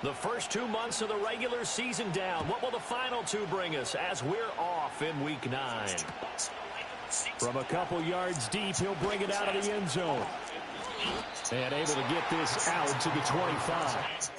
The first 2 months of the regular season down. What will the final two bring us as we're off in Week 9? From a couple yards deep, he'll bring it out of the end zone. And able to get this out to the 25.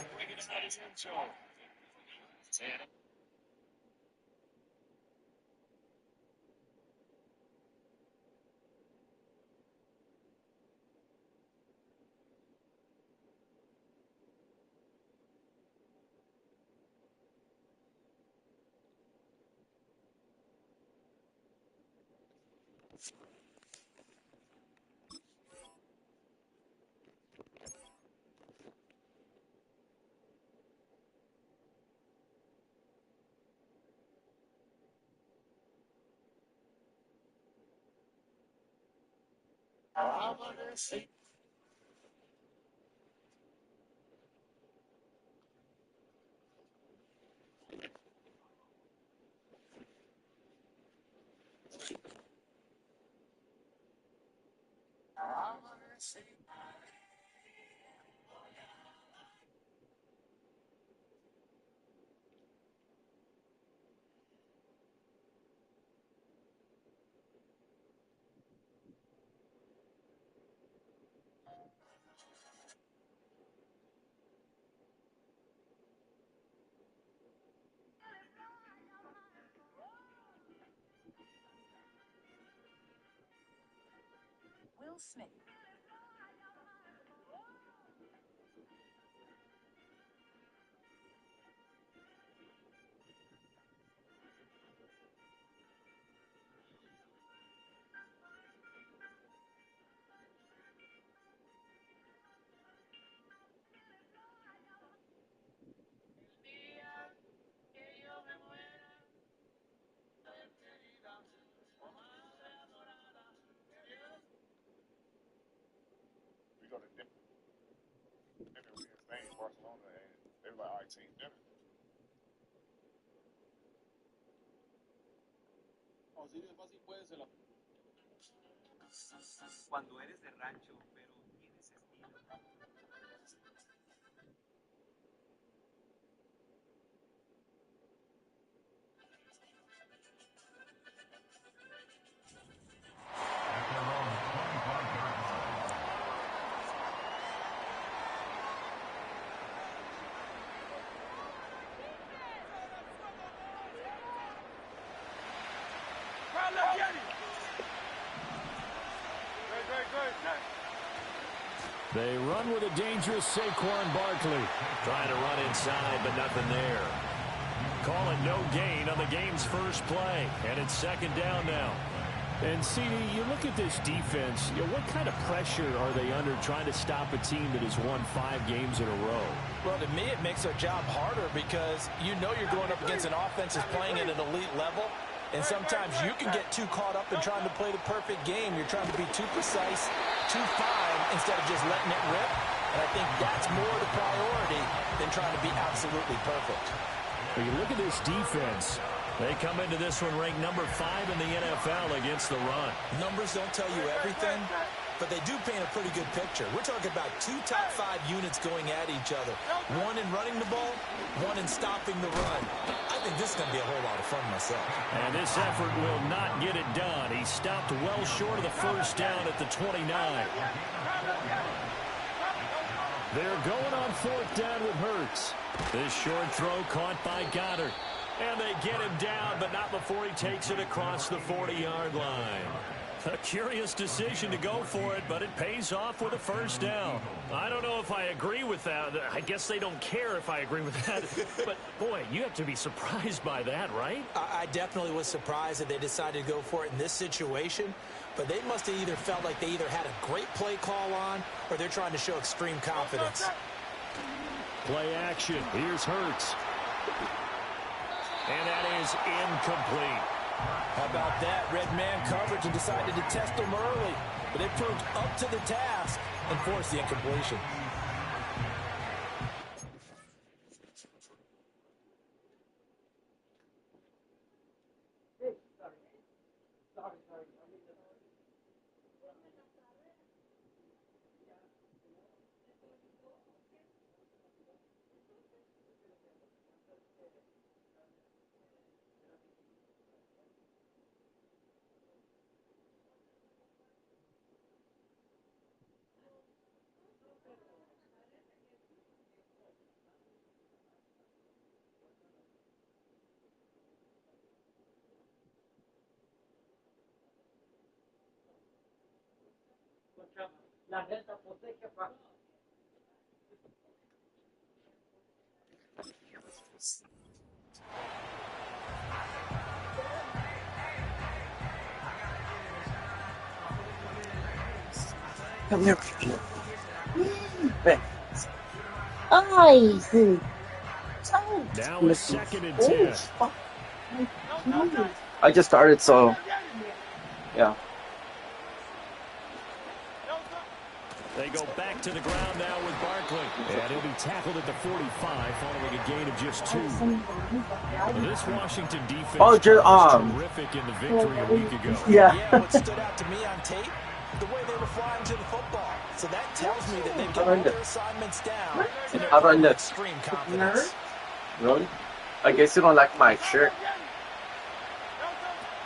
Will Smith. We go to dinner with Spain, Barcelona, and they were like, all right, team dinner. Oh, sí, después sí puede ser la... Cuando eres de rancho, pero tienes estilo. They run with a dangerous Saquon Barkley. Trying to run inside, but nothing there. Calling no gain on the game's first play. And it's second down now. And, CD, you look at this defense, what kind of pressure are they under trying to stop a team that has won 5 games in a row? Well, to me, it makes their job harder because you know you're going up against an offense that's playing at an elite level. And sometimes you can get too caught up in trying to play the perfect game. You're trying to be too precise, too fine, instead of just letting it rip. And I think that's more the priority than trying to be absolutely perfect. When you look at this defense, they come into this one ranked number 5 in the NFL against the run. Numbers don't tell you everything, but they do paint a pretty good picture. We're talking about 2 top 5 units going at each other. One in running the ball, one in stopping the run. I think this is going to be a whole lot of fun myself. And this effort will not get it done. He stopped well short of the first down at the 29. They're going on 4th down with Hurts. This short throw caught by Goddard. And they get him down, but not before he takes it across the 40-yard line. A curious decision to go for it, but it pays off with a first down. I don't know if I agree with that. I guess they don't care if I agree with that. But, boy, you have to be surprised by that, right? I definitely was surprised that they decided to go for it in this situation. But they must have either felt like they either had a great play call on or they're trying to show extreme confidence. Play action. Here's Hurts. And that is incomplete. How about that? Red man coverage and decided to test them early. But they proved up to the task and forced the incompletion. Come here. Ay, sí. Now it's 2nd and 10. I just started, so yeah. They go back to the ground now with Barkley. And he'll be tackled at the 45 following a gain of just 2. This Washington defense was terrific in the victory a week ago. Yeah, what stood out to me on tape, the way they were flying to the football. So that tells me that they've got all their assignments down and they're playing with extreme confidence. Really? I guess you don't like my shirt.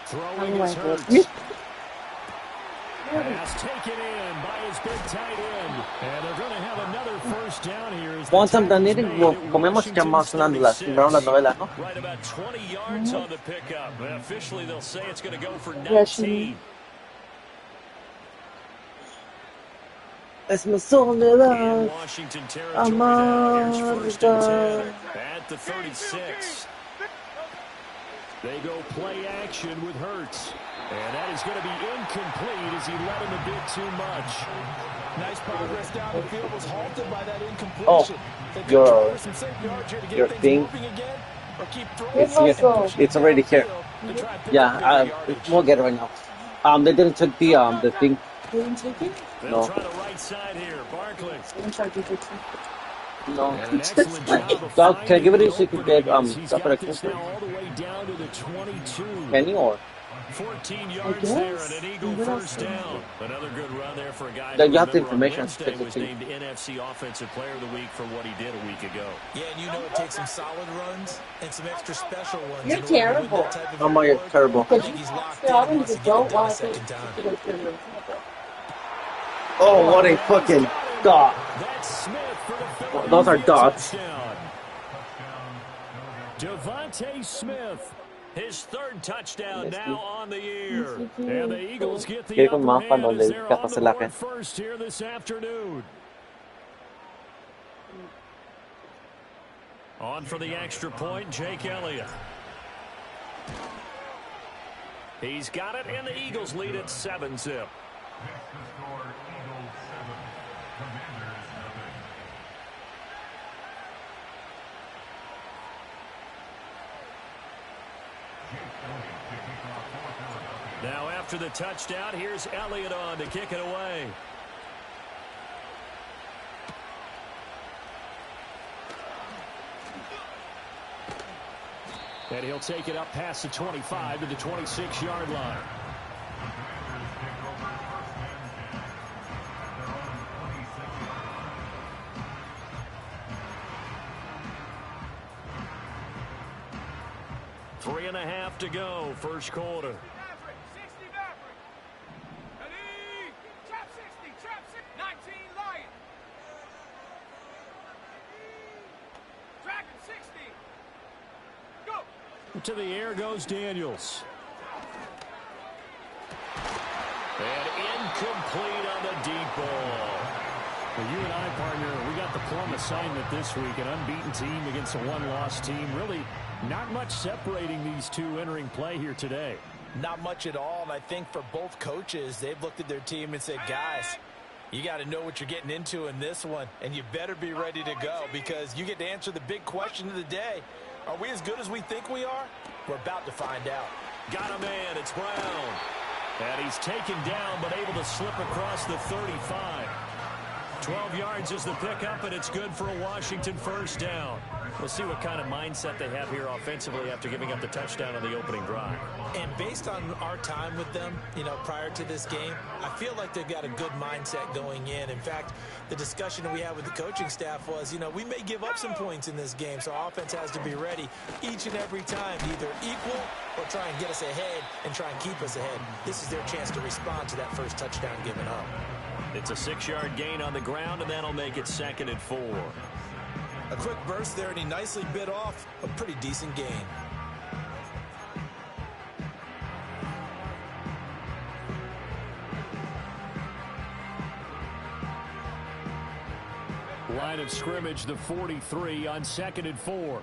Throwing his Hurts. Pass taken in by his big tight end. And they're going to have another first down here. Comemos llamadas la novela, ¿no? Right about 20 yards on the pickup. Officially, they'll say it's going to go for 19. Es mi soledad. In Washington territory now. Here's 1st and 10 at the 36. They go play action with Hurts. And that is going to be incomplete as he let him a bit too much. Nice progress down the field was halted by that incompletion. Oh, your thing. It's already here. Yeah, we'll get it right now. They didn't take the thing. They'll try the right side here. Barkley. No. Dog, can I give it to you so you can get stuff for the all the way down to the 22. Penny or? 14 yards there and an Eagle first down. Another good run there for a guy Then who you have the remember, information. Wednesday was named NFC Offensive Player of the Week for what he did a week ago. Yeah, and you know it takes some solid runs and some extra special ones. You're terrible. Oh my, you're terrible. I think he's locked in and wants to get it done a second time. Oh, what a fucking dot. That's Smith for the Those are dots. Devontae Smith. His 3rd touchdown now on the year. And the Eagles get the upper hand as they're on the board first here this afternoon. On for the extra point, Jake Elliott. He's got it, and the Eagles lead at 7-zip. Now after the touchdown, here's Elliott on to kick it away. And he'll take it up past the 25 to the 26-yard line. Three and a half to go, first quarter. To the air goes Daniels. And incomplete on the deep ball. Well, you and I, partner, we got the plum assignment this week. An unbeaten team against a one-loss team. Really not much separating these two entering play here today. Not much at all, and I think for both coaches, they've looked at their team and said, guys, you got to know what you're getting into in this one, and you better be ready to go because you get to answer the big question of the day. Are we as good as we think we are? We're about to find out. Got a man. It's Brown. And he's taken down but able to slip across the 35. 12 yards is the pickup, and it's good for a Washington first down. We'll see what kind of mindset they have here offensively after giving up the touchdown on the opening drive. And based on our time with them, you know, prior to this game, I feel like they've got a good mindset going in. In fact, the discussion that we had with the coaching staff was, you know, we may give up some points in this game, so our offense has to be ready each and every time to either equal or try and get us ahead and try and keep us ahead. This is their chance to respond to that first touchdown given up. It's a 6-yard gain on the ground, and that'll make it 2nd and 4. A quick burst there, and he nicely bit off a pretty decent gain. Line of scrimmage, the 43 on 2nd and 4.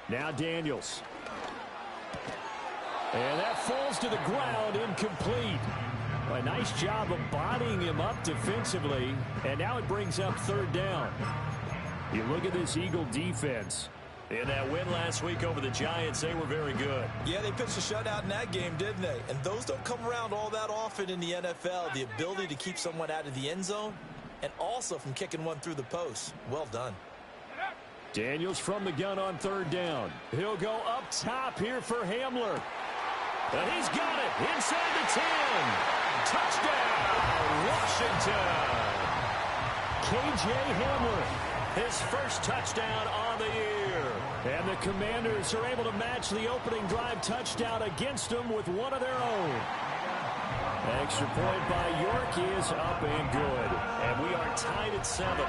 Now Daniels. And that falls to the ground, incomplete. A nice job of bodying him up defensively, and now it brings up 3rd down. You look at this Eagle defense. In that win last week over the Giants, they were very good. Yeah, they pitched a shutout in that game, didn't they? And those don't come around all that often in the NFL. The ability to keep someone out of the end zone and also from kicking one through the post. Well done. Daniels from the gun on 3rd down. He'll go up top here for Hamler. And he's got it inside the 10. Touchdown, Washington. K.J. Hamler, his first touchdown on the year. And the Commanders are able to match the opening drive touchdown against them with one of their own. Extra point by York is up and good. And we are tied at 7.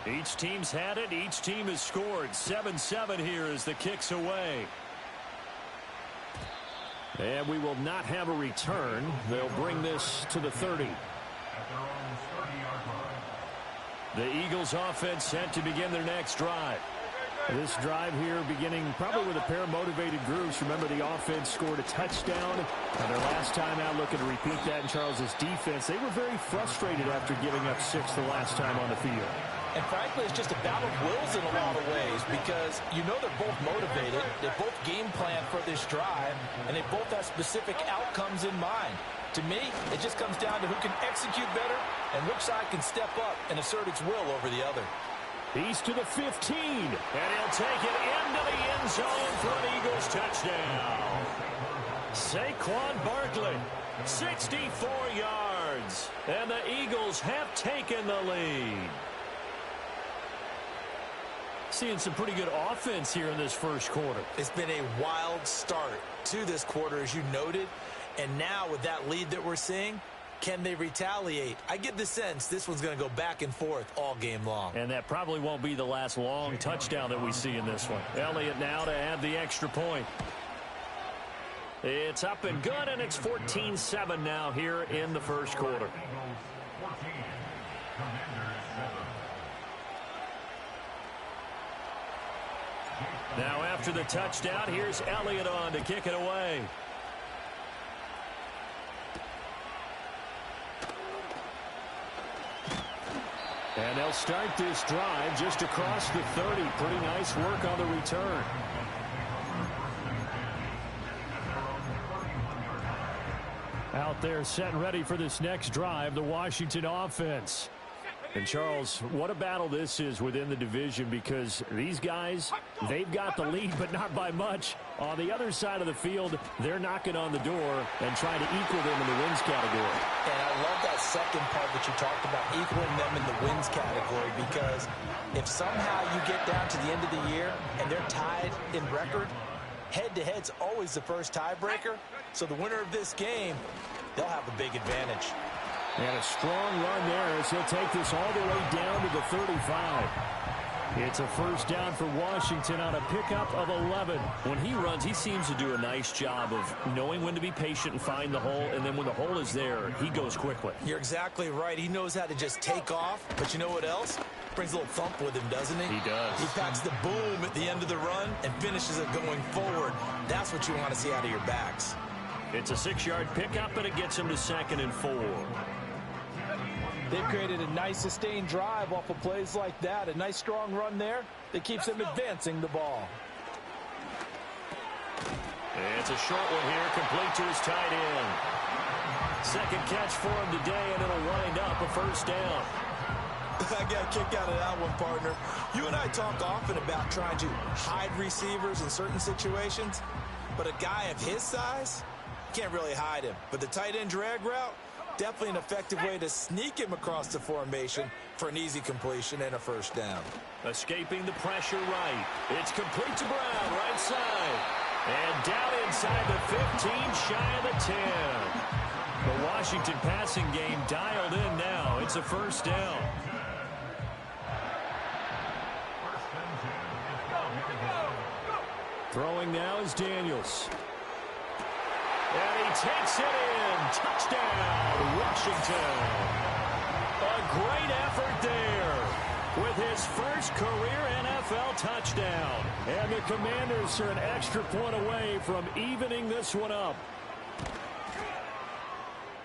Each team's had it. Each team has scored. 7-7 here as the kick's away. And we will not have a return. They'll bring this to the 30. The Eagles offense set to begin their next drive. This drive here beginning probably with a pair of motivated groups. Remember, the offense scored a touchdown. And their last time out looking to repeat that in Charles's defense. They were very frustrated after giving up 6 the last time on the field. And frankly, it's just a battle of wills in a lot of ways because you know they're both motivated. They both game plan for this drive, and they both have specific outcomes in mind. To me, it just comes down to who can execute better and which side can step up and assert its will over the other. He's to the 15, and he'll take it into the end zone for an Eagles touchdown. Saquon Barkley, 64 yards, and the Eagles have taken the lead. Seeing some pretty good offense here in this first quarter. It's been a wild start to this quarter, as you noted. And now with that lead that we're seeing, can they retaliate? I get the sense this one's going to go back and forth all game long. And that probably won't be the last long touchdown that we see in this one. Elliott now to add the extra point. It's up and good, and it's 14-7 now here in the first quarter. Now after the touchdown, here's Elliott on to kick it away. And they'll start this drive just across the 30. Pretty nice work on the return. Out there set and ready for this next drive, the Washington offense. And Charles, what a battle this is within the division because these guys, they've got the lead, but not by much. On the other side of the field, they're knocking on the door and trying to equal them in the wins category. And I love that second part that you talked about, equaling them in the wins category, because if somehow you get down to the end of the year and they're tied in record, head-to-head's always the first tiebreaker. So the winner of this game, they'll have a big advantage. And a strong run there as he'll take this all the way down to the 35. It's a first down for Washington on a pickup of 11. When he runs, he seems to do a nice job of knowing when to be patient and find the hole, and then when the hole is there, he goes quickly. You're exactly right. He knows how to just take off, but you know what else? Brings a little thump with him, doesn't he? He does. He packs the boom at the end of the run and finishes it going forward. That's what you want to see out of your backs. It's a 6-yard pickup, and it gets him to 2nd and 4. They've created a nice sustained drive off of plays like that. A nice strong run there that keeps them advancing the ball. It's a short one here, complete to his tight end. Second catch for him today, and it'll wind up a first down. I got a kick out of that one, partner. You and I talk often about trying to hide receivers in certain situations, but a guy of his size, can't really hide him. But the tight end drag route, definitely an effective way to sneak him across the formation for an easy completion and a first down. Escaping the pressure right. It's complete to Brown, right side. And down inside the 15, shy of the 10. The Washington passing game dialed in now. It's a first down. Throwing now is Daniels. And he takes it in. Touchdown, Washington. A great effort there with his first career NFL touchdown. And the Commanders are an extra point away from evening this one up.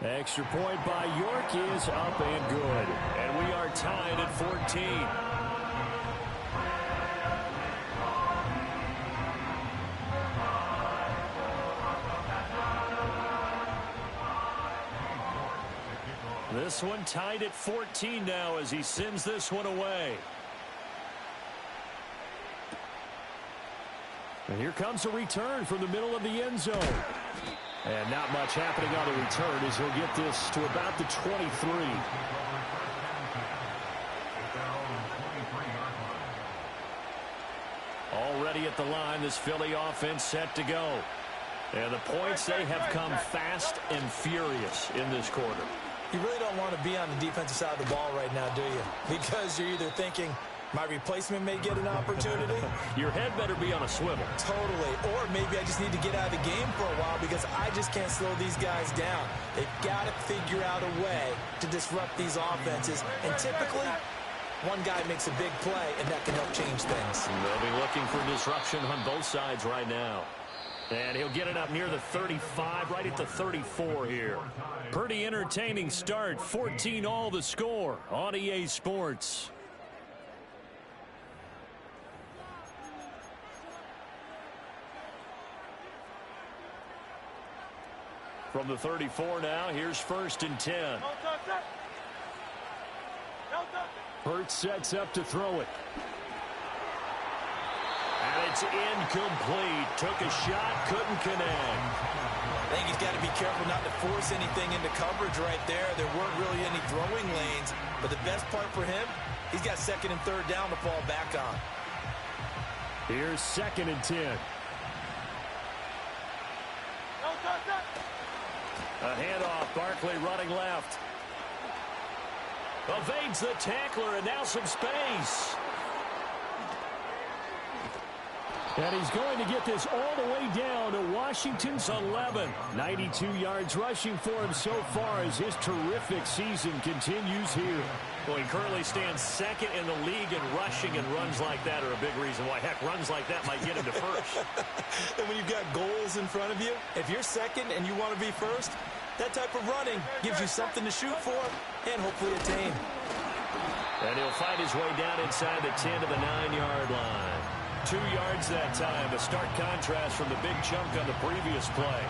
Extra point by York is up and good. And we are tied at 14. This one tied at 14 now as he sends this one away. And here comes a return from the middle of the end zone. And not much happening on the return as he'll get this to about the 23. Already at the line, this Philly offense set to go. And the points, they have come fast and furious in this quarter. You really don't want to be on the defensive side of the ball right now, do you? Because you're either thinking, my replacement may get an opportunity. Your head better be on a swivel. Totally. Or maybe I just need to get out of the game for a while because I just can't slow these guys down. They've got to figure out a way to disrupt these offenses. And typically, one guy makes a big play, and that can help change things. They'll be looking for disruption on both sides right now. And he'll get it up near the 35, right at the 34 here. Pretty entertaining start. 14 all the score on EA Sports. From the 34 now, here's 1st and 10. Hurts sets up to throw it. And it's incomplete. Took a shot, couldn't connect. I think he's got to be careful not to force anything into coverage right there. There weren't really any throwing lanes. But the best part for him, he's got 2nd and 3rd down to fall back on. Here's 2nd and 10. A handoff, Barkley running left. Evades the tackler, and now some space. And he's going to get this all the way down to Washington's 11. 92 yards rushing for him so far as his terrific season continues here. Well, he currently stands 2nd in the league in rushing, and runs like that are a big reason why. Heck, runs like that might get him to 1st. And when you've got goals in front of you, if you're 2nd and you want to be 1st, that type of running gives you something to shoot for and hopefully attain. And he'll find his way down inside the 10 to the 9-yard line. 2 yards that time. A stark contrast from the big chunk on the previous play.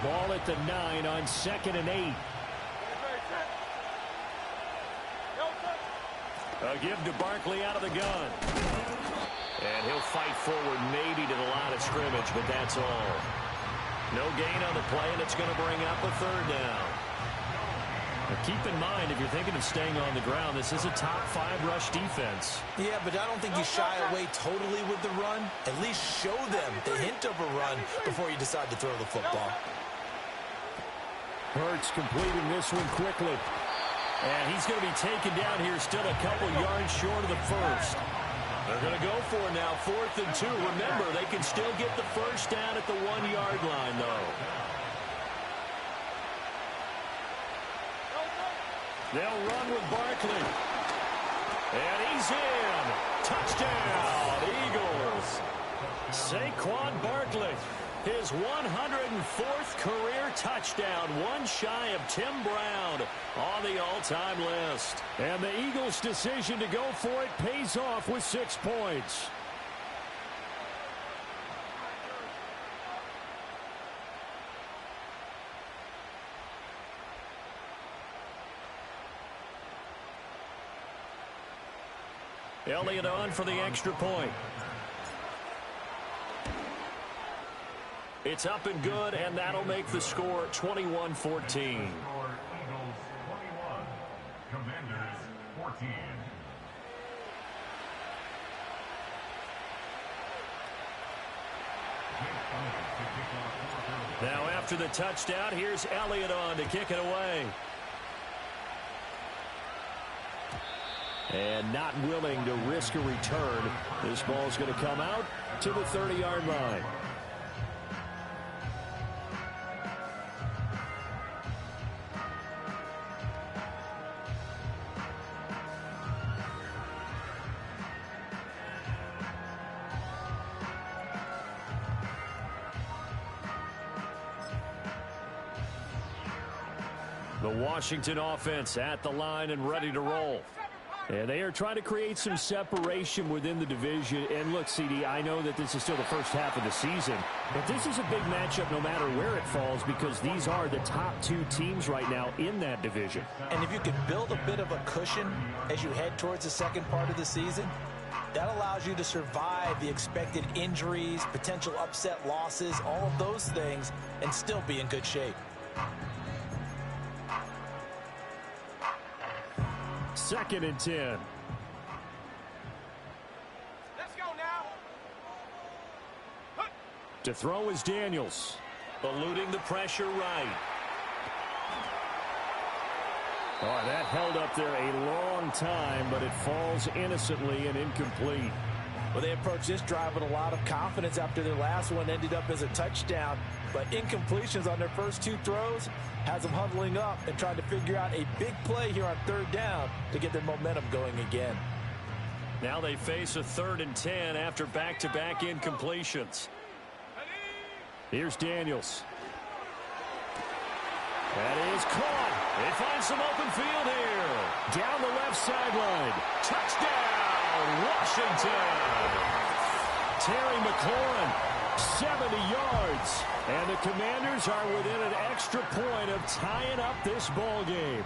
Ball at the 9 on 2nd and 8. A give to Barkley out of the gun. And he'll fight forward maybe to the line of scrimmage, but that's all. No gain on the play, and it's going to bring up a 3rd down. Now keep in mind, if you're thinking of staying on the ground, this is a top 5 rush defense. Yeah, but I don't think you shy away totally with the run. At least show them the hint of a run before you decide to throw the football. Hurts completing this one quickly. And he's going to be taken down here still a couple yards short of the 1st. They're going to go for it now, 4th and 2. Remember, they can still get the 1st down at the 1-yard line, though. They'll run with Barkley. And he's in. Touchdown, Eagles. Saquon Barkley, his 104th career touchdown, one shy of Tim Brown on the all-time list. And the Eagles' decision to go for it pays off with 6 points. Elliott on for the extra point. It's up and good, and that'll make the score 21-14. Eagles 21, Commanders 14. after the touchdown. Here's Elliott on to kick it away. And not willing to risk a return. This ball's going to come out to the 30-yard line. The Washington offense at the line and ready to roll. And they are trying to create some separation within the division. And look, CD, I know that this is still the first half of the season, but this is a big matchup no matter where it falls because these are the top two teams right now in that division. And if you can build a bit of a cushion as you head towards the second part of the season, that allows you to survive the expected injuries, potential upset losses, all of those things, and still be in good shape. 2nd and 10. Let's go now. To throw is Daniels. Eluding the pressure right. Oh, that held up there a long time, but it falls innocently and incomplete. Well, they approached this drive with a lot of confidence after their last one ended up as a touchdown. But incompletions on their first two throws has them huddling up and trying to figure out a big play here on 3rd down to get their momentum going again. Now they face a 3rd and 10 after back-to-back incompletions. Here's Daniels. That is caught. They find some open field here. Down the left sideline. Touchdown, Washington. Terry McLaurin, 70 yards. And the Commanders are within an extra point of tying up this ball game.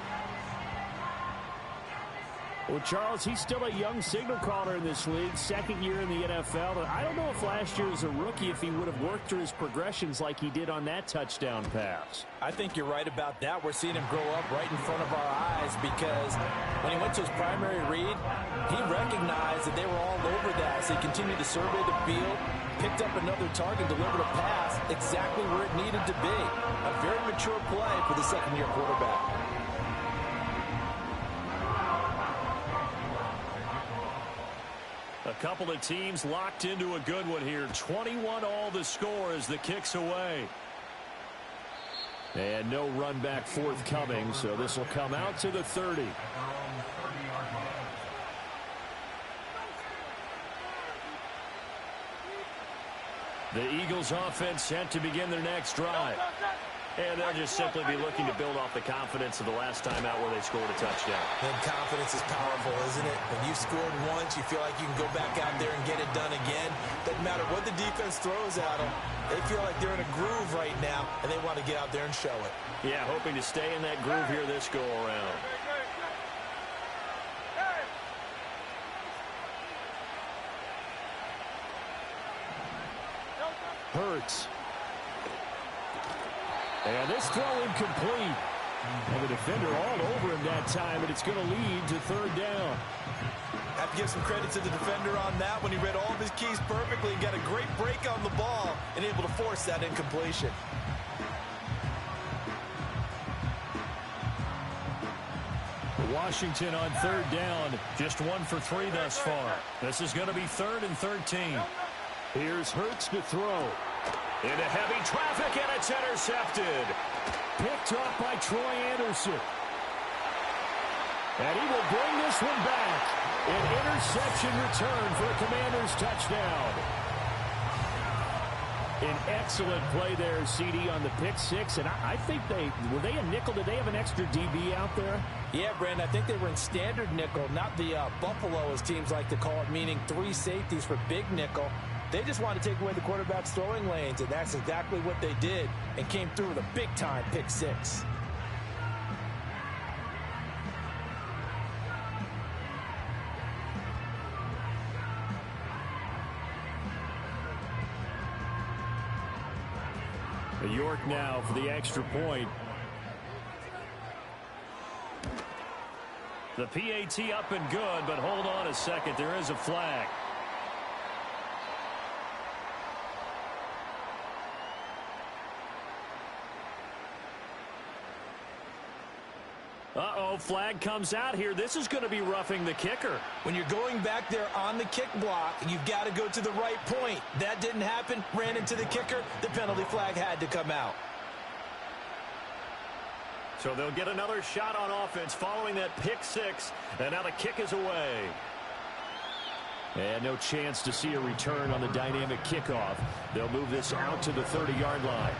Well, Charles, he's still a young signal caller in this league, 2nd year in the NFL. And I don't know if last year as a rookie, if he would have worked through his progressions like he did on that touchdown pass. I think you're right about that. We're seeing him grow up right in front of our eyes because when he went to his primary read, he recognized that they were all over that. So he continued to survey the field, picked up another target, delivered a pass exactly where it needed to be. A very mature play for the 2nd-year quarterback. A couple of teams locked into a good one here. 21 all the score as the kick's away. And no run back forthcoming, so this will come out to the 30. The Eagles offense set to begin their next drive. And they'll just simply be looking to build off the confidence of the last time out where they scored a touchdown. And confidence is powerful, isn't it? When you've scored once, you feel like you can go back out there and get it done again. Doesn't matter what the defense throws at them. They feel like they're in a groove right now, and they want to get out there and show it. Yeah, hoping to stay in that groove here this go-around. Hurts. And this throw incomplete. And the defender all over him that time, and it's going to lead to 3rd down. Have to give some credit to the defender on that when he read all of his keys perfectly and got a great break on the ball and able to force that incompletion. Washington on 3rd down, just 1 for 3 thus far. This is going to be 3rd and 13. Here's Hurts to throw. Into heavy traffic, and it's intercepted. Picked off by Troy Anderson. And he will bring this one back. An interception return for a Commanders touchdown. An excellent play there, CD, on the pick six. And I think were they a nickel? Did they have an extra DB out there? Yeah, Brandon, I think they were in standard nickel, not the Buffalo, as teams like to call it, meaning 3 safeties for big nickel. They just wanted to take away the quarterback's throwing lanes, and that's exactly what they did and came through with a big-time pick six. York now for the extra point. The PAT up and good, but hold on a second. There is a flag. flag comes out here. This is going to be roughing the kicker. When you're going back there on the kick block, you've got to go to the right point. That didn't happen. Ran into the kicker. The penalty flag had to come out. So they'll get another shot on offense following that pick six. And now the kick is away. And no chance to see a return on the dynamic kickoff. They'll move this out to the 30-yard line.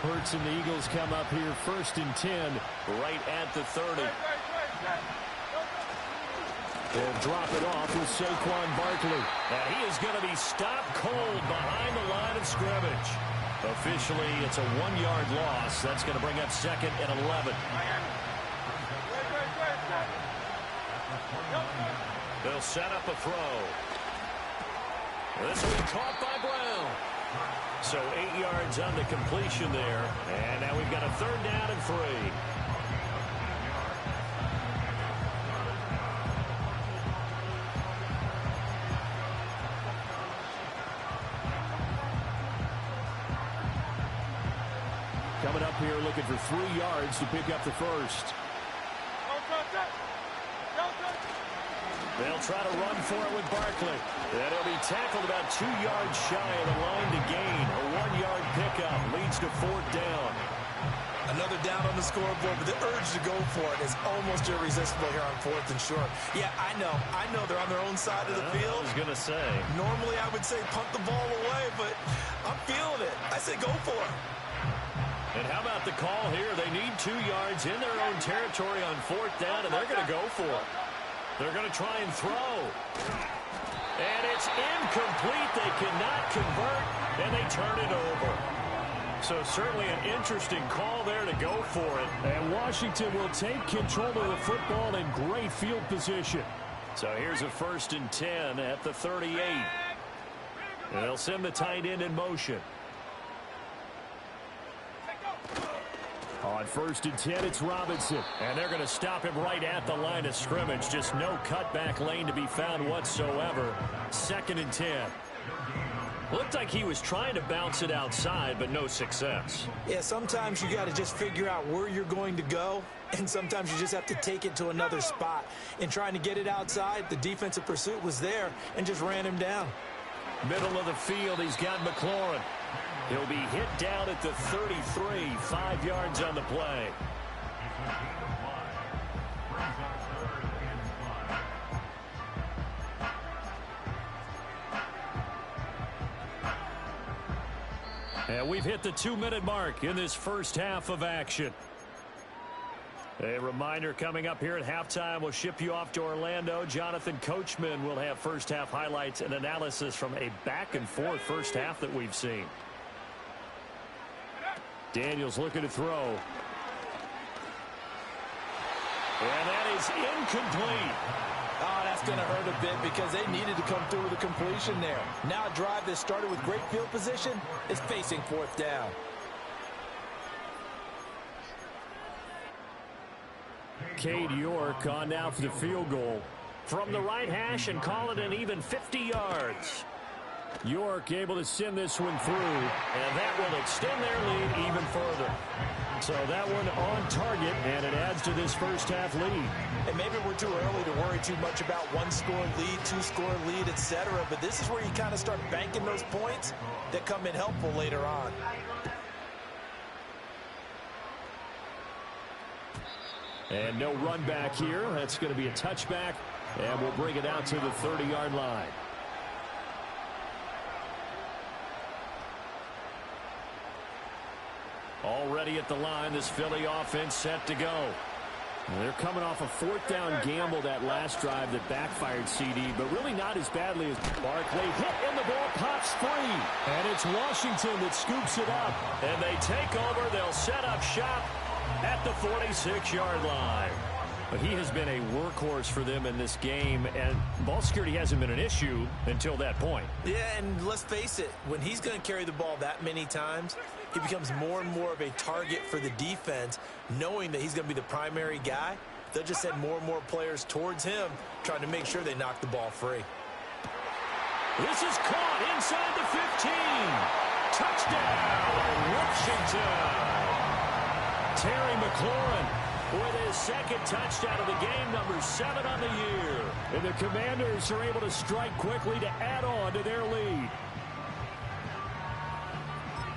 Hurts and the Eagles come up here 1st and 10 right at the 30. They'll drop it off with Saquon Barkley. And he is going to be stopped cold behind the line of scrimmage. Officially, it's a 1-yard loss. That's going to bring up 2nd and 11. They'll set up a throw. This will be caught by Brown. So 8 yards on the completion there. And now we've got a 3rd down and 3. Coming up here looking for 3 yards to pick up the first. They'll try to run for it with Barkley. And he'll be tackled about 2 yards shy of the line to gain. A 1-yard pickup leads to 4th down. Another down on the scoreboard, but the urge to go for it is almost irresistible here on 4th and short. Yeah, I know they're on their own side of the field. I was going to say. Normally I would say punt the ball away, but I'm feeling it. I say go for it. And how about the call here? They need 2 yards in their own territory on 4th down, and they're going to go for it. They're going to try and throw. And it's incomplete. They cannot convert, and they turn it over. So certainly an interesting call there to go for it. And Washington will take control of the football in great field position. So here's a 1st and 10 at the 38. And they'll send the tight end in motion. On 1st and 10, it's Robinson. And they're going to stop him right at the line of scrimmage. Just no cutback lane to be found whatsoever. 2nd and 10. Looked like he was trying to bounce it outside, but no success. Yeah, sometimes you got to just figure out where you're going to go, and sometimes you just have to take it to another spot. In trying to get it outside, the defensive pursuit was there and just ran him down. Middle of the field, he's got McLaurin. He'll be hit down at the 33, 5 yards on the play. And we've hit the 2-minute mark in this first half of action. A reminder coming up here at halftime, we'll ship you off to Orlando. Jonathan Coachman will have first half highlights and analysis from a back-and-forth first half that we've seen. Daniels looking to throw. And that is incomplete. Oh, that's going to hurt a bit because they needed to come through with a completion there. Now a drive that started with great field position is facing 4th down. Cade York on now for the field goal. From the right hash and call it an even 50 yards. York able to send this one through, and that will extend their lead even further. So that one on target, and it adds to this first half lead. And maybe we're too early to worry too much about 1-score lead, 2-score lead, etc. But this is where you kind of start banking those points that come in helpful later on. And no run back here. That's going to be a touchback, and we'll bring it out to the 30-yard line. Already at the line, this Philly offense set to go. They're coming off a 4th down gamble that last drive that backfired CD, but really not as badly as Barkley hit, and the ball pops free. And it's Washington that scoops it up. And they take over. They'll set up shop at the 46-yard line. But he has been a workhorse for them in this game, and ball security hasn't been an issue until that point. Yeah, and let's face it, when he's going to carry the ball that many times, he becomes more and more of a target for the defense, knowing that he's going to be the primary guy. They'll just send more and more players towards him, trying to make sure they knock the ball free. This is caught inside the 15. Touchdown, Washington. Terry McLaurin with his second touchdown of the game, number 7 on the year. And the Commanders are able to strike quickly to add on to their lead.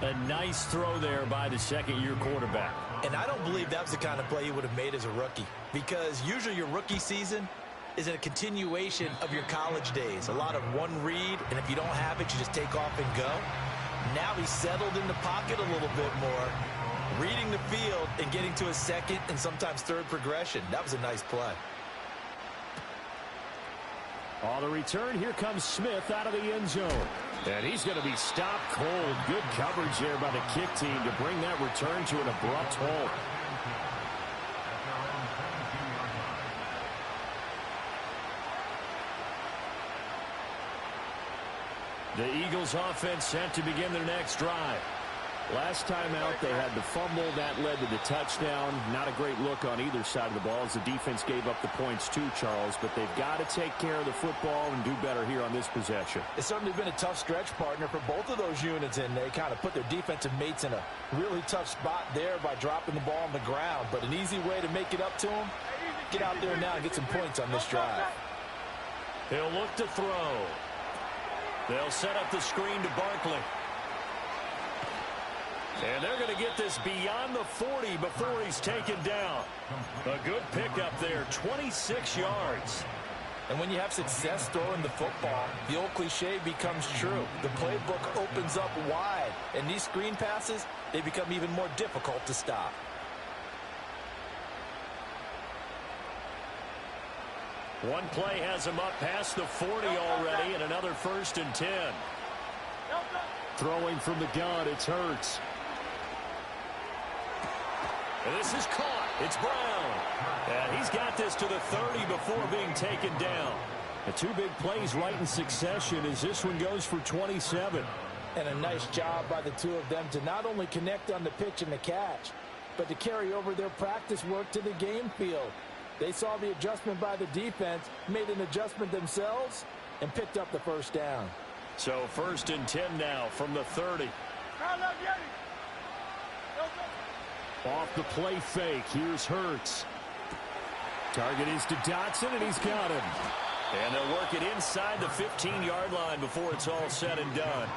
A nice throw there by the second-year quarterback. And I don't believe that was the kind of play he would have made as a rookie, because usually your rookie season is a continuation of your college days. A lot of one read, and if you don't have it, you just take off and go. Now he's settled in the pocket a little bit more, reading the field and getting to a second and sometimes third progression. That was a nice play. On the return, here comes Smith out of the end zone. And he's going to be stopped cold. Good coverage there by the kick team to bring that return to an abrupt halt. The Eagles offense set to begin their next drive. Last time out, they had the fumble. That led to the touchdown. Not a great look on either side of the ball as the defense gave up the points too, Charles. But they've got to take care of the football and do better here on this possession. It's certainly been a tough stretch, partner, for both of those units, and they kind of put their defensive mates in a really tough spot there by dropping the ball on the ground. But an easy way to make it up to them, get out there now and get some points on this drive. He'll look to throw. They'll set up the screen to Barkley. And they're going to get this beyond the 40 before he's taken down. A good pickup there, 26 yards. And when you have success throwing the football, the old cliche becomes true. The playbook opens up wide, and these screen passes, they become even more difficult to stop. One play has him up past the 40 already, and another 1st and 10. Throwing from the gun, it's Hurts. And this is caught. It's Brown. And he's got this to the 30 before being taken down. The two big plays right in succession as this one goes for 27. And a nice job by the two of them to not only connect on the pitch and the catch, but to carry over their practice work to the game field. They saw the adjustment by the defense, made an adjustment themselves, and picked up the first down. So 1st and 10 now from the 30. Off the play fake, here's Hurts. Target is to Dotson, and he's got him. And they'll work it inside the 15-yard line before it's all said and done.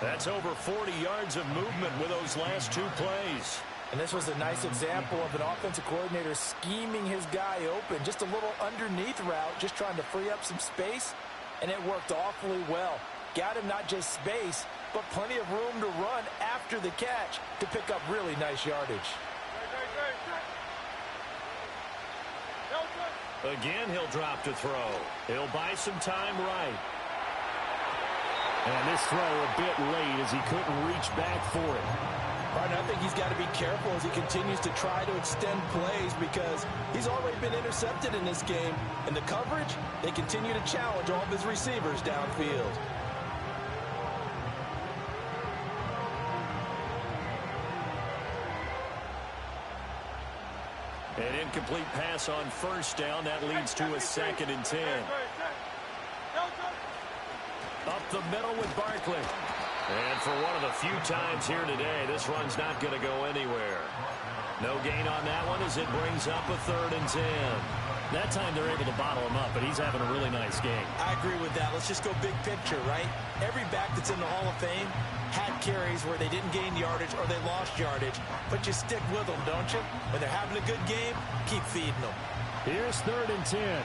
That's over 40 yards of movement with those last two plays. And this was a nice example of an offensive coordinator scheming his guy open. Just a little underneath route, just trying to free up some space, and it worked awfully well. Got him not just space, but plenty of room to run after the catch to pick up really nice yardage. Again, he'll drop to throw. He'll buy some time right. And this throw a bit late as he couldn't reach back for it. Partner, I think he's got to be careful as he continues to try to extend plays because he's already been intercepted in this game. And the coverage, they continue to challenge all of his receivers downfield. An incomplete pass on 1st down. That leads to a 2nd and 10. Up the middle with Barkley. And for one of the few times here today, this run's not going to go anywhere. No gain on that one as it brings up a 3rd and 10. That time they're able to bottle him up, but he's having a really nice game. I agree with that. Let's just go big picture, right? Every back that's in the Hall of Fame had carries where they didn't gain yardage or they lost yardage, but you stick with them, don't you? When they're having a good game, keep feeding them. Here's 3rd and 10.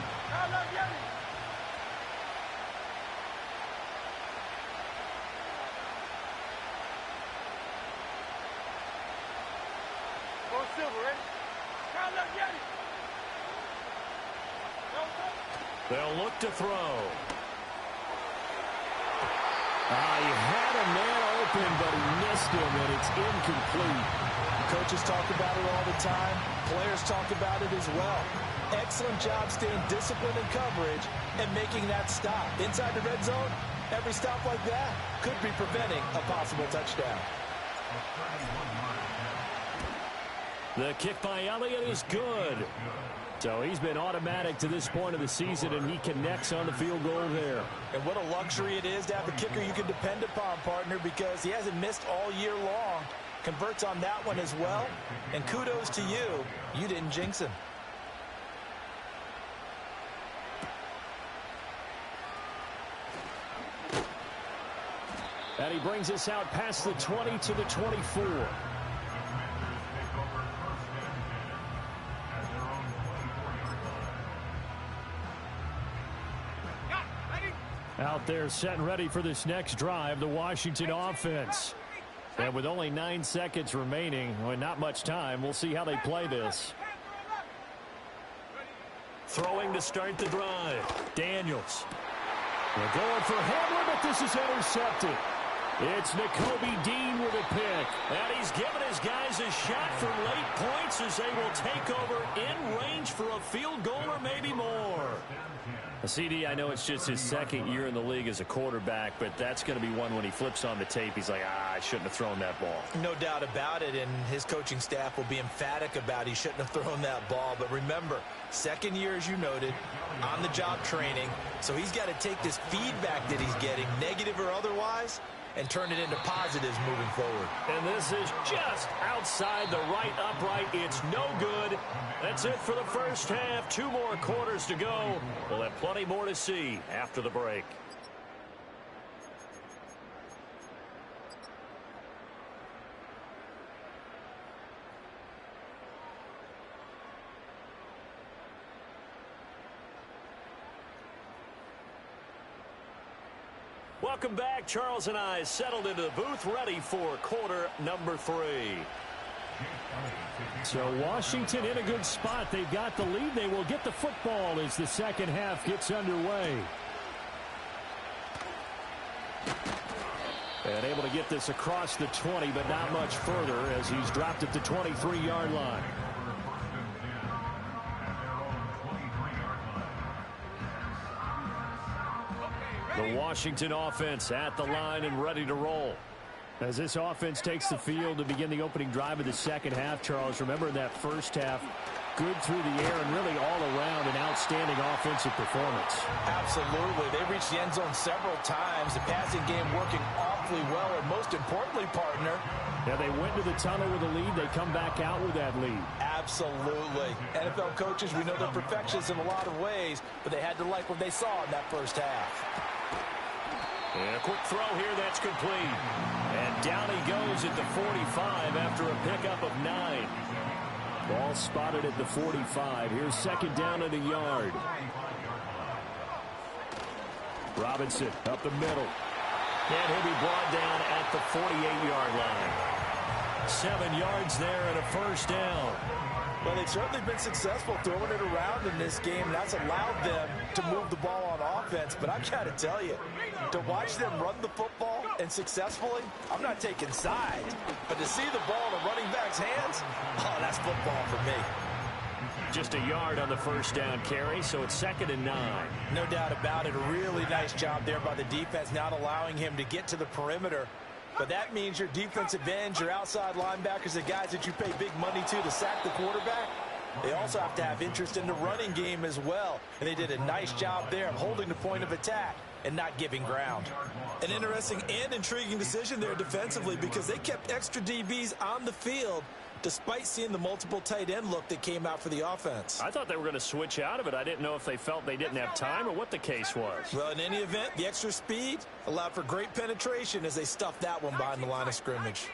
They'll look to throw. He had a man open, but he missed him, and it's incomplete. Coaches talk about it all the time. Players talk about it as well. Excellent job staying disciplined in coverage and making that stop. Inside the red zone, every stop like that could be preventing a possible touchdown. The kick by Elliott is good. So he's been automatic to this point of the season, and he connects on the field goal there. And what a luxury it is to have a kicker you can depend upon, partner, because he hasn't missed all year long. Converts on that one as well. And kudos to you. You didn't jinx him. And he brings us out past the 20 to the 24. Out there set and ready for this next drive, the Washington offense. And with only 9 seconds remaining, well, not much time, we'll see how they play this. Throwing to start the drive. Daniels. They're going for Hamler, but this is intercepted. It's Nakobe Dean with a pick. And he's given his guys a shot for late points as they will take over in range for a field goal or maybe more. CD, I know it's just his second year in the league as a quarterback, but that's going to be one when he flips on the tape. He's like, I shouldn't have thrown that ball. No doubt about it, and his coaching staff will be emphatic about he shouldn't have thrown that ball. But remember, second year, as you noted, on-the-job training, so he's got to take this feedback that he's getting, negative or otherwise, and turn it into positives moving forward. And this is just outside the right upright. It's no good. That's it for the first half. 2 more quarters to go. We'll have plenty more to see after the break. Welcome back. Charles and I settled into the booth, ready for quarter number 3. So Washington in a good spot. They've got the lead. They will get the football as the second half gets underway. And able to get this across the 20, but not much further as he's dropped at the 23-yard line. The Washington offense at the line and ready to roll. As this offense takes the field to begin the opening drive of the second half, Charles, remember that first half, good through the air and really all around an outstanding offensive performance. Absolutely. They reached the end zone several times. The passing game working awfully well, and most importantly, partner, yeah, they went to the tunnel with a lead. They come back out with that lead. Absolutely. NFL coaches, we know they're perfectionists in a lot of ways, but they had to like what they saw in that first half. And a quick throw here that's complete. And down he goes at the 45 after a pickup of 9. Ball spotted at the 45. Here's second down and a yard. Robinson up the middle. And he'll be brought down at the 48-yard line. 7 yards there and a first down. Well, they've certainly been successful throwing it around in this game. That's allowed them to move the ball on offense. But I've got to tell you, to watch them run the football and successfully, I'm not taking sides. But to see the ball in a running back's hands, oh, that's football for me. Just a yard on the first down carry, so it's 2nd and 9. No doubt about it. A really nice job there by the defense, not allowing him to get to the perimeter. But that means your defensive ends, your outside linebackers, the guys that you pay big money to sack the quarterback, they also have to have interest in the running game as well. And they did a nice job there of holding the point of attack and not giving ground. An interesting and intriguing decision there defensively because they kept extra DBs on the field despite seeing the multiple tight end look that came out for the offense. I thought they were going to switch out of it. I didn't know if they felt they didn't have time or what the case was. Well, in any event, the extra speed allowed for great penetration as they stuffed that one behind the line of scrimmage.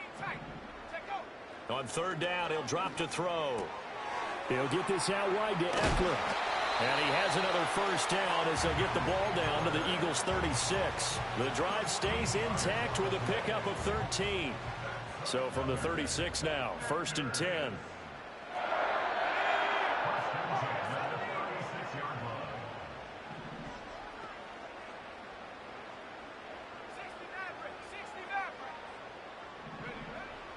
On 3rd down, he'll drop to throw. He'll get this out wide to Eckler. And he has another first down as they'll get the ball down to the Eagles' 36. The drive stays intact with a pickup of 13. So from the 36 now, 1st and 10.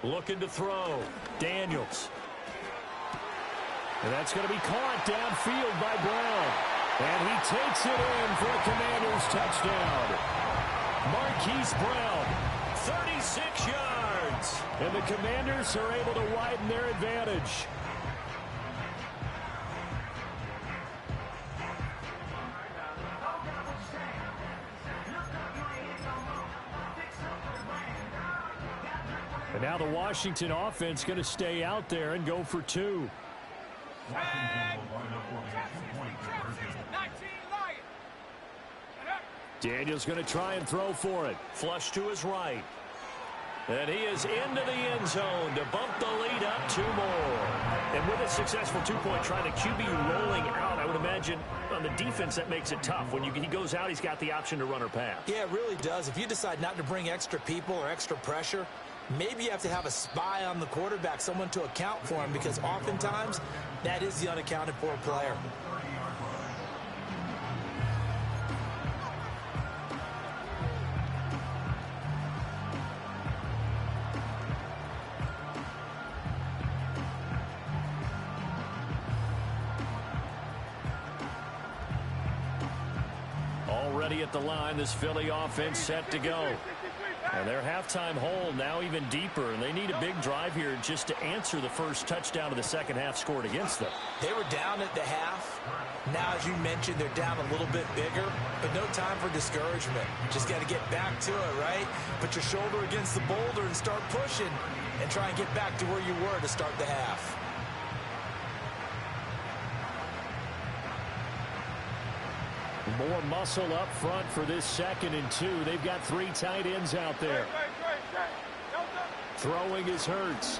Looking to throw. Daniels. And that's going to be caught downfield by Brown. And he takes it in for a Commanders touchdown. Marquise Brown, 36 yards. And the Commanders are able to widen their advantage. And now the Washington offense going to stay out there and go for two. Daniel's going to try and throw for it. Flush to his right. And he is into the end zone to bump the lead up 2 more. And with a successful 2-point try, the QB rolling out, I would imagine on the defense that makes it tough. When he goes out, he's got the option to run or pass. Yeah, it really does. If you decide not to bring extra people or extra pressure, maybe you have to have a spy on the quarterback, someone to account for him, because oftentimes that is the unaccounted for player. Already at the line, this Philly offense set to go. And their halftime hole now even deeper, and they need a big drive here just to answer the first touchdown of the second half scored against them. They were down at the half. Now, as you mentioned, they're down a little bit bigger, but no time for discouragement. Just got to get back to it, right? Put your shoulder against the boulder and start pushing and try and get back to where you were to start the half. More muscle up front for this 2nd and 2. They've got 3 tight ends out there. Throwing is Hurts.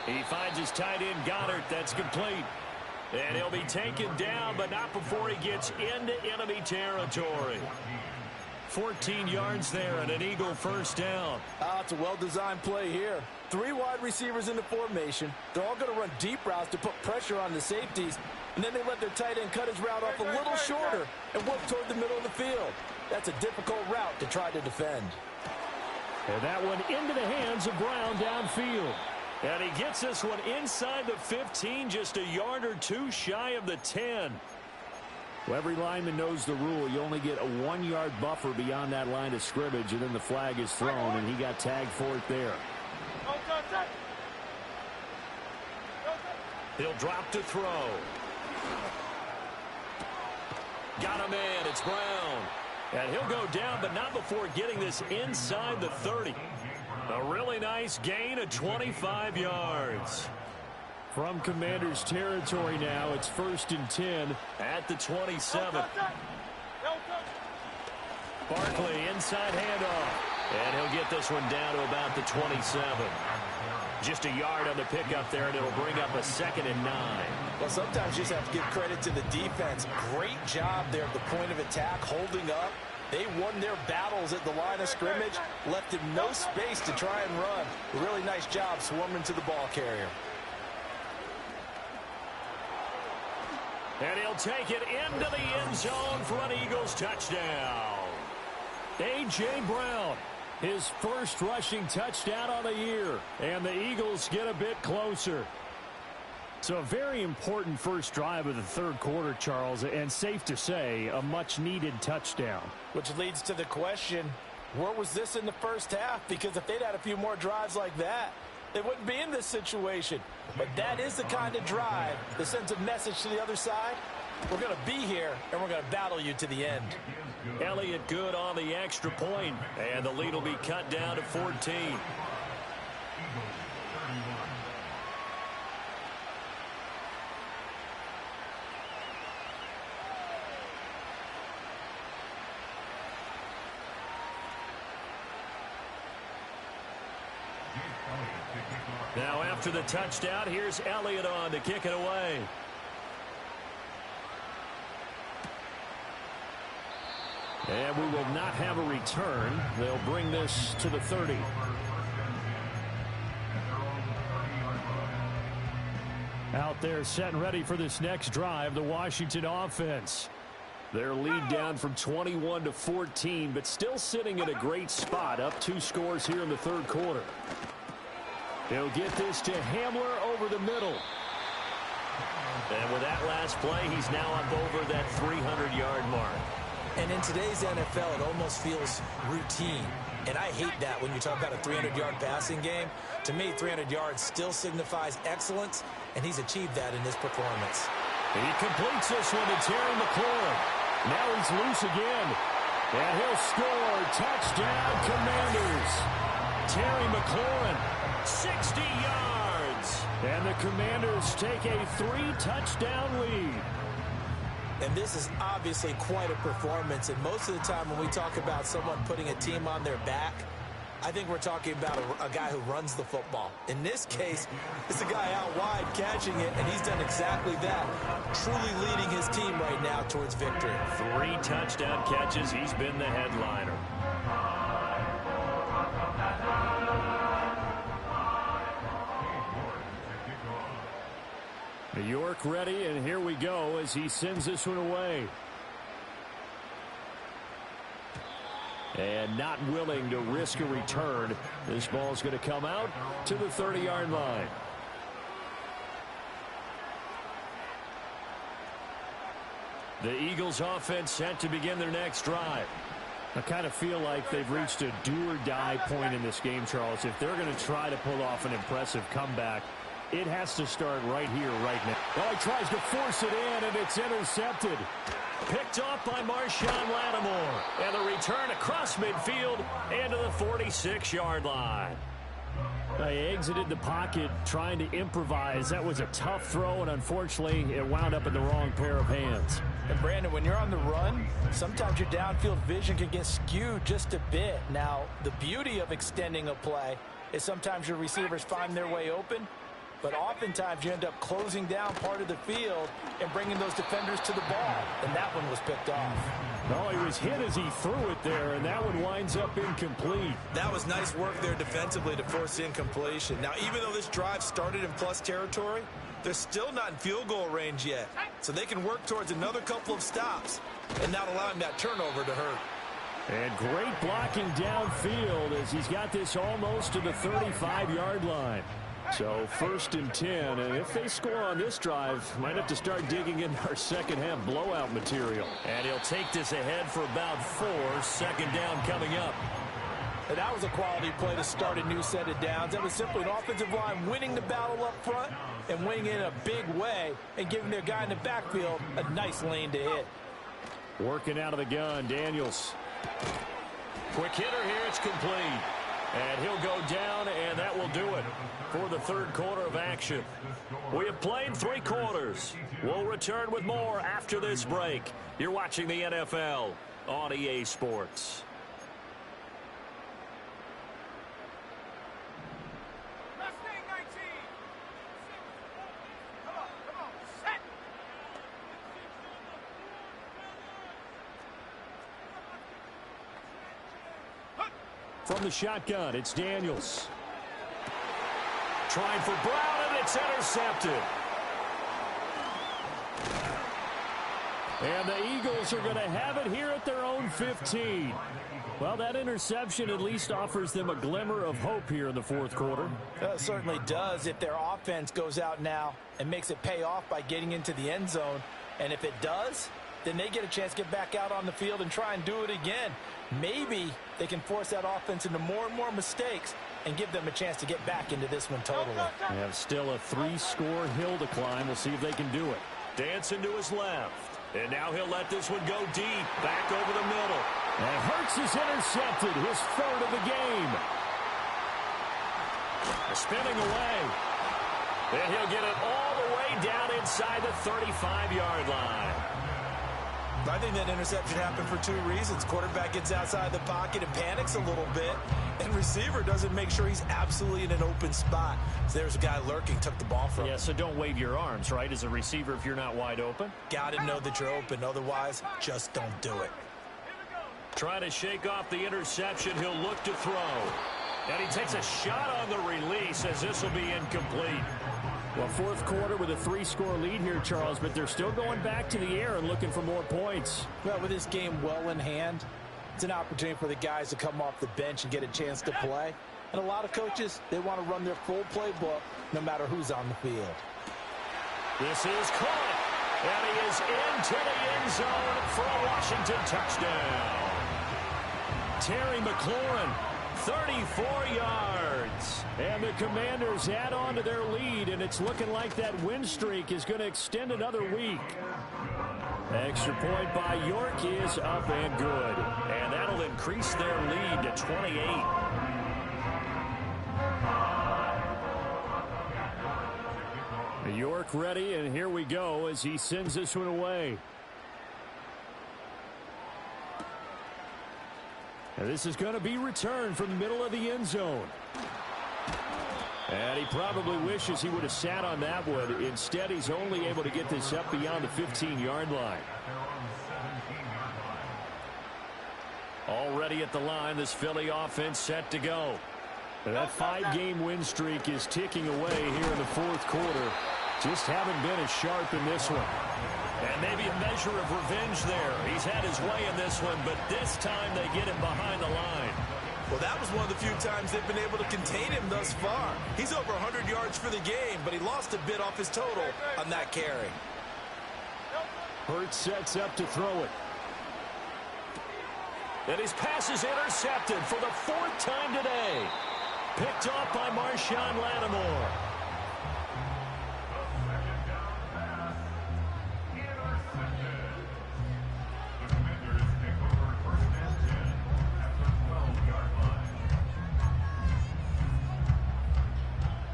He finds his tight end Goddard. That's complete. And he'll be taken down, but not before he gets into enemy territory. 14 yards there and an Eagle first down. It's a well-designed play here. 3 wide receivers in the formation. They're all going to run deep routes to put pressure on the safeties. And then they let their tight end cut his route off a little shorter and work toward the middle of the field. That's a difficult route to try to defend. And that one into the hands of Brown downfield. And he gets this one inside the 15, just a yard or 2 shy of the 10. Well, every lineman knows the rule. You only get a 1-yard buffer beyond that line of scrimmage, and then the flag is thrown, and he got tagged for it there. He'll drop to throw. Got him in. It's Brown. And he'll go down, but not before getting this inside the 30. A really nice gain of 25 yards. From Commanders territory now, it's 1st and 10 at the 27. Barkley inside handoff. And he'll get this one down to about the 27. Just a yard on the pickup there, and it'll bring up a 2nd and 9. Well, sometimes you just have to give credit to the defense. Great job there at the point of attack, holding up. They won their battles at the line of scrimmage, left him no space to try and run. A really nice job swarming to the ball carrier. And he'll take it into the end zone for an Eagles touchdown. A.J. Brown, his first rushing touchdown on the year. And the Eagles get a bit closer. So a very important first drive of the 3rd quarter, Charles, and safe to say, a much-needed touchdown. Which leads to the question, where was this in the first half? Because if they'd had a few more drives like that, they wouldn't be in this situation. But that is the kind of drive that sends a message to the other side. We're going to be here, and we're going to battle you to the end. Elliott good on the extra point, and the lead will be cut down to 14. Now after the touchdown, here's Elliott on to kick it away. And we will not have a return. They'll bring this to the 30. Out there set and ready for this next drive, the Washington offense. Their lead down from 21 to 14, but still sitting in a great spot, up 2 scores here in the 3rd quarter. He'll get this to Hamler over the middle. And with that last play, he's now up over that 300-yard mark. And in today's NFL, it almost feels routine. And I hate that when you talk about a 300-yard passing game. To me, 300 yards still signifies excellence, and he's achieved that in this performance. He completes this one to Terry McLaurin. Now he's loose again. And he'll score. Touchdown, Commanders. Terry McLaurin, 60 yards. And the Commanders take a 3-touchdown lead. And this is obviously quite a performance. And most of the time when we talk about someone putting a team on their back, I think we're talking about a guy who runs the football. In this case, it's a guy out wide catching it, and he's done exactly that, truly leading his team right now towards victory. 3 touchdown catches. He's been the headliner. New York ready, and here we go as he sends this one away. And not willing to risk a return. This ball's going to come out to the 30-yard line. The Eagles offense set to begin their next drive. I kind of feel like they've reached a do-or-die point in this game, Charles. If they're going to try to pull off an impressive comeback, it has to start right here, right now. Oh, he tries to force it in, and it's intercepted. Picked off by Marshawn Lattimore. And the return across midfield and to the 46-yard line. They exited the pocket trying to improvise. That was a tough throw, and unfortunately, it wound up in the wrong pair of hands. And Brandon, when you're on the run, sometimes your downfield vision can get skewed just a bit. Now, the beauty of extending a play is sometimes your receivers find their way open, but oftentimes you end up closing down part of the field and bringing those defenders to the ball. And that one was picked off. Oh, he was hit as he threw it there, and that one winds up incomplete. That was nice work there defensively to force incompletion. Now, even though this drive started in plus territory, they're still not in field goal range yet. So they can work towards another couple of stops and not allowing that turnover to hurt. And great blocking downfield as he's got this almost to the 35-yard line. So 1st and 10, and if they score on this drive, might have to start digging in our second-half blowout material. And he'll take this ahead for about 4, 2nd down coming up. And that was a quality play to start a new set of downs. That was simply an offensive line winning the battle up front and winning in a big way and giving their guy in the backfield a nice lane to hit. Working out of the gun, Daniels. Quick hitter here, it's complete. And he'll go down, and that will do it for the 3rd quarter of action. We have played 3 quarters. We'll return with more after this break. You're watching the NFL on EA Sports. Mustang 19. Come on, set. From the shotgun, it's Daniels. Trying for Brown, and it's intercepted. And the Eagles are going to have it here at their own 15. Well, that interception at least offers them a glimmer of hope here in the 4th quarter. It certainly does if their offense goes out now and makes it pay off by getting into the end zone. And if it does, then they get a chance to get back out on the field and try and do it again. Maybe they can force that offense into more and more mistakes and give them a chance to get back into this one totally. They have still a 3-score hill to climb. We'll see if they can do it. Dancing to his left. And now he'll let this one go deep. Back over the middle. And Hurts is intercepted. His 3rd of the game. Spinning away. And he'll get it all the way down inside the 35-yard line. I think that interception happened for 2 reasons. Quarterback gets outside the pocket and panics a little bit, and receiver doesn't make sure he's absolutely in an open spot. So there's a guy lurking, took the ball from him. Yeah, so don't wave your arms, right, as a receiver if you're not wide open. Got to know that you're open. Otherwise, just don't do it. Trying to shake off the interception. He'll look to throw. And he takes a shot on the release as this will be incomplete. Well, 4th quarter with a 3-score lead here, Charles, but they're still going back to the air and looking for more points. Well, with this game well in hand, it's an opportunity for the guys to come off the bench and get a chance to play. And a lot of coaches, they want to run their full playbook no matter who's on the field. This is caught, and he is into the end zone for a Washington touchdown. Terry McLaurin, 34 yards. And the Commanders add on to their lead, and it's looking like that win streak is going to extend another week. Extra point by York is up and good. And that'll increase their lead to 28. York ready, and here we go as he sends this one away. And this is going to be returned from the middle of the end zone. And he probably wishes he would have sat on that one. Instead, he's only able to get this up beyond the 15-yard line. Already at the line, this Philly offense set to go. And that 5-game win streak is ticking away here in the fourth quarter. Just haven't been as sharp in this one. And maybe a measure of revenge there. He's had his way in this one, but this time they get him behind the line. Well, that was one of the few times they've been able to contain him thus far. He's over 100 yards for the game, but he lost a bit off his total on that carry. Hurts sets up to throw it. And his pass is intercepted for the 4th time today. Picked off by Marshawn Lattimore.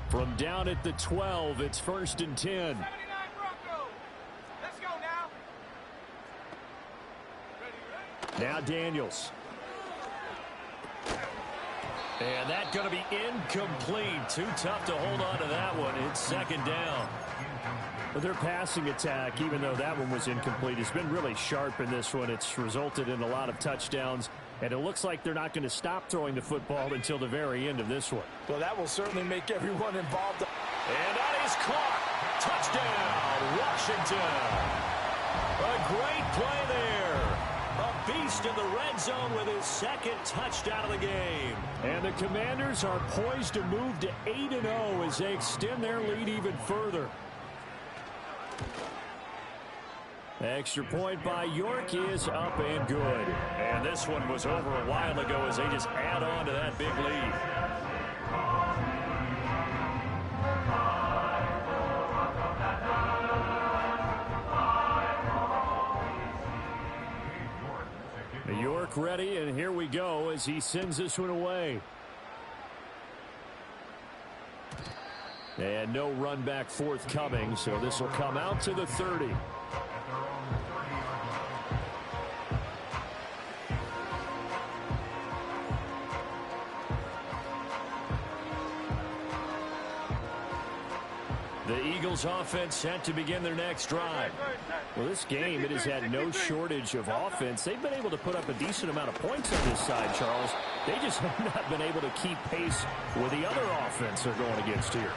From down at the 12, it's 1st and 10. 79 Broncos. Let's go now. Now Daniels. And that's going to be incomplete. Too tough to hold on to that one. It's 2nd down. But their passing attack, even though that one was incomplete, has been really sharp in this one. It's resulted in a lot of touchdowns. And it looks like they're not going to stop throwing the football until the very end of this one. Well, that will certainly make everyone involved. And that is caught. Touchdown, Washington. A great play there. A beast in the red zone with his 2nd touchdown of the game. And the Commanders are poised to move to 8-0 as they extend their lead even further. Extra point by York is up and good. And this one was over a while ago as they just add on to that big lead. York ready, and here we go as he sends this one away. And no run back forthcoming, so this will come out to the 30. The Eagles offense set to begin their next drive. Well, this game, it has had no shortage of offense. They've been able to put up a decent amount of points on this side, Charles. They just have not been able to keep pace with the other offense they're going against here.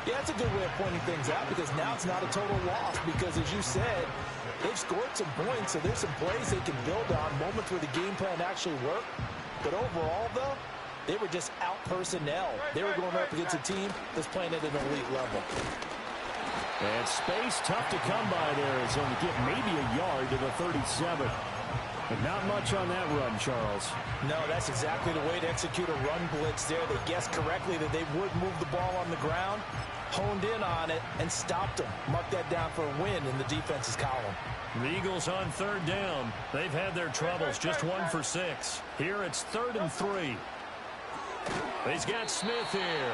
Yeah, that's a good way of pointing things out because now it's not a total loss because, as you said, they've scored some points, so there's some plays they can build on, moments where the game plan actually worked. But overall, though, they were just out personnel. They were going up against a team that's playing at an elite level. And space tough to come by there as they'll get maybe a yard to the 37. But not much on that run, Charles. No, that's exactly the way to execute a run blitz there. They guessed correctly that they would move the ball on the ground, honed in on it, and stopped them. Mark that down for a win in the defense's column. The Eagles on 3rd down. They've had their troubles, just 1 for 6. Here it's 3rd and 3. He's got Smith here.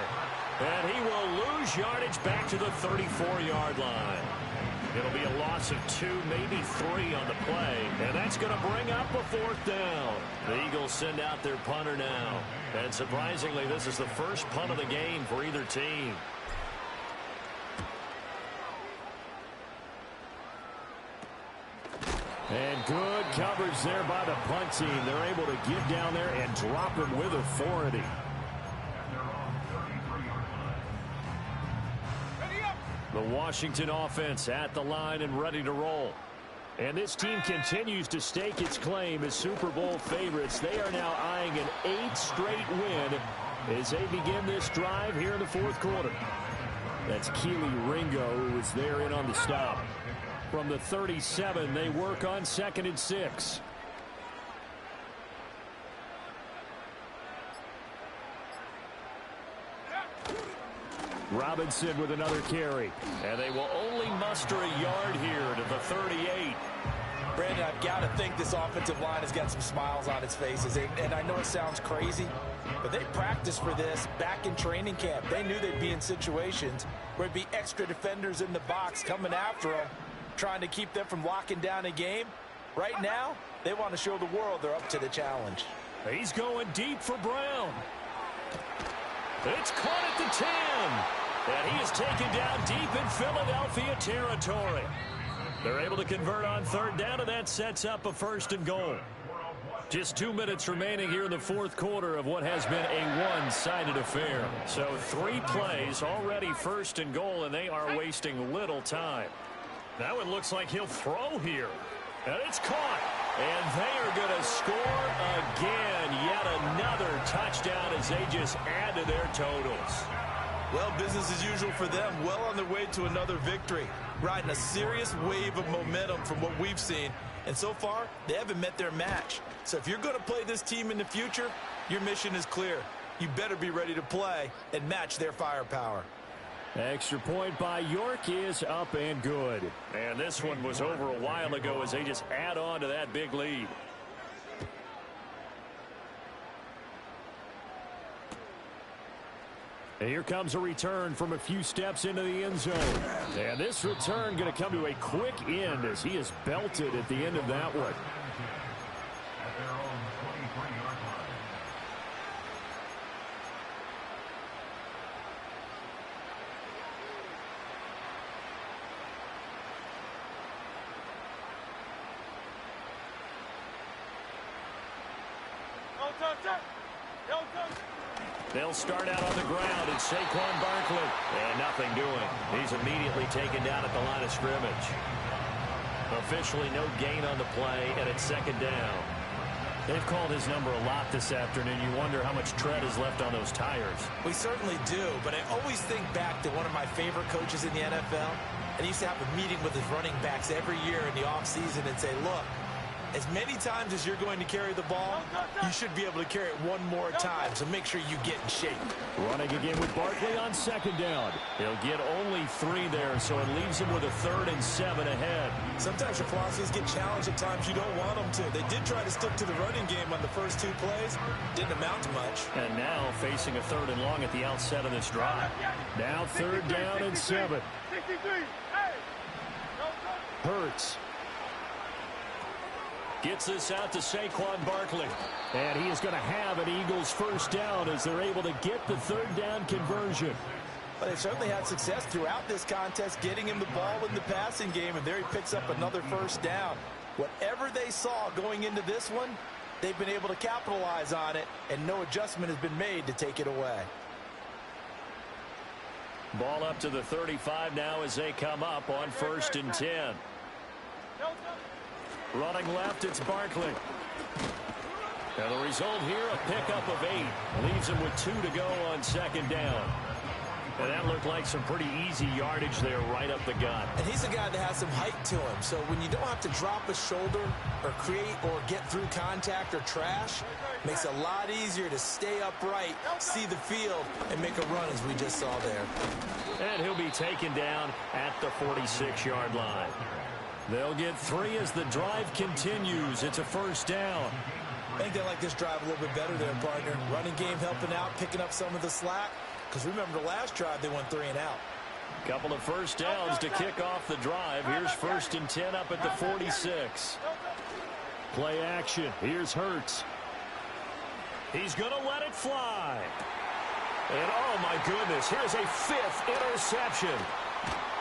And he will lose yardage back to the 34-yard line. It'll be a loss of 2, maybe 3 on the play. And that's going to bring up a 4th down. The Eagles send out their punter now. And surprisingly, this is the first punt of the game for either team. And good coverage there by the punt team. They're able to get down there and drop him with authority. The Washington offense at the line and ready to roll. And this team continues to stake its claim as Super Bowl favorites. They are now eyeing an 8th straight win as they begin this drive here in the 4th quarter. That's Keely Ringo, who was there in on the stop. From the 37, they work on 2nd and 6. Robinson with another carry. And they will only muster a yard here to the 38. Brandon, I've got to think this offensive line has got some smiles on its faces. And I know it sounds crazy, but they practiced for this back in training camp. They knew they'd be in situations where there'd be extra defenders in the box coming after them, trying to keep them from locking down a game. Right now, they want to show the world they're up to the challenge. He's going deep for Brown. It's caught at the 10. And he is taken down deep in Philadelphia territory. They're able to convert on 3rd down, and that sets up a 1st and goal. Just 2 minutes remaining here in the 4th quarter of what has been a one-sided affair. So 3 plays already 1st and goal, and they are wasting little time. Now it looks like he'll throw here. And it's caught. And they are going to score again. Yet another touchdown as they just add to their totals. Well, business as usual for them. Well on their way to another victory. Riding a serious wave of momentum from what we've seen. And so far, they haven't met their match. So if you're going to play this team in the future, your mission is clear. You better be ready to play and match their firepower. Extra point by York is up and good. And this one was over a while ago as they just add on to that big lead. And here comes a return from a few steps into the end zone. And this return going to come to a quick end as he is belted at the end of that one. They'll start out on the ground. It's Saquon Barkley. And nothing doing. He's immediately taken down at the line of scrimmage. Officially no gain on the play, and it's 2nd down. They've called his number a lot this afternoon. You wonder how much tread is left on those tires. We certainly do, but I always think back to one of my favorite coaches in the NFL. And he used to have a meeting with his running backs every year in the offseason and say, look, as many times as you're going to carry the ball, you should be able to carry it one more time, so make sure you get in shape. Running again with Barkley on 2nd down. He'll get only 3 there, so it leaves him with a 3rd and 7 ahead. Sometimes your philosophies get challenged at times you don't want them to. They did try to stick to the running game on the first 2 plays. Didn't amount to much. And now facing a 3rd and long at the outset of this drive. Now 3rd down and 7. Hurts. Gets this out to Saquon Barkley. And he is going to have an Eagles 1st down as they're able to get the 3rd down conversion. But they've certainly had success throughout this contest, getting him the ball in the passing game, and there he picks up another 1st down. Whatever they saw going into this one, they've been able to capitalize on it, and no adjustment has been made to take it away. Ball up to the 35 now as they come up on 1st and 10. Running left, it's Barkley. And the result here, a pickup of 8. Leaves him with 2 to go on 2nd down. And that looked like some pretty easy yardage there right up the gut. And he's a guy that has some height to him. So when you don't have to drop a shoulder or create or get through contact or trash, makes it a lot easier to stay upright, see the field, and make a run as we just saw there. And he'll be taken down at the 46-yard line. They'll get 3 as the drive continues. It's a 1st down. I think they like this drive a little bit better there, partner. Running game helping out, picking up some of the slack. Because remember, the last drive, they went 3 and out. Couple of 1st downs to kick off the drive. Here's 1st and 10 up at the 46. Play action. Here's Hurts. He's going to let it fly. And, oh, my goodness, here's a 5th interception.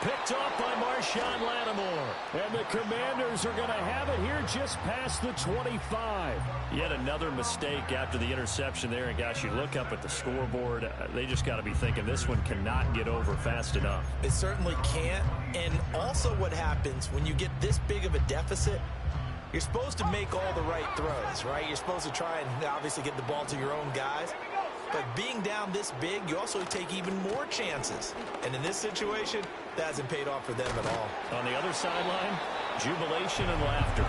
Picked off by Marshawn Lattimore. And the Commanders are going to have it here just past the 25. Yet another mistake after the interception there. And, gosh, you look up at the scoreboard. They just got to be thinking this one cannot get over fast enough. It certainly can't. And also what happens when you get this big of a deficit, you're supposed to make all the right throws, right? You're supposed to try and obviously get the ball to your own guys. But being down this big, you also take even more chances. And in this situation, that hasn't paid off for them at all. On the other sideline, jubilation and laughter.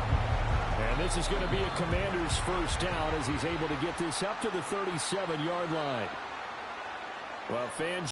And this is going to be a Commander's first down as he's able to get this up to the 37-yard line. Well, fans.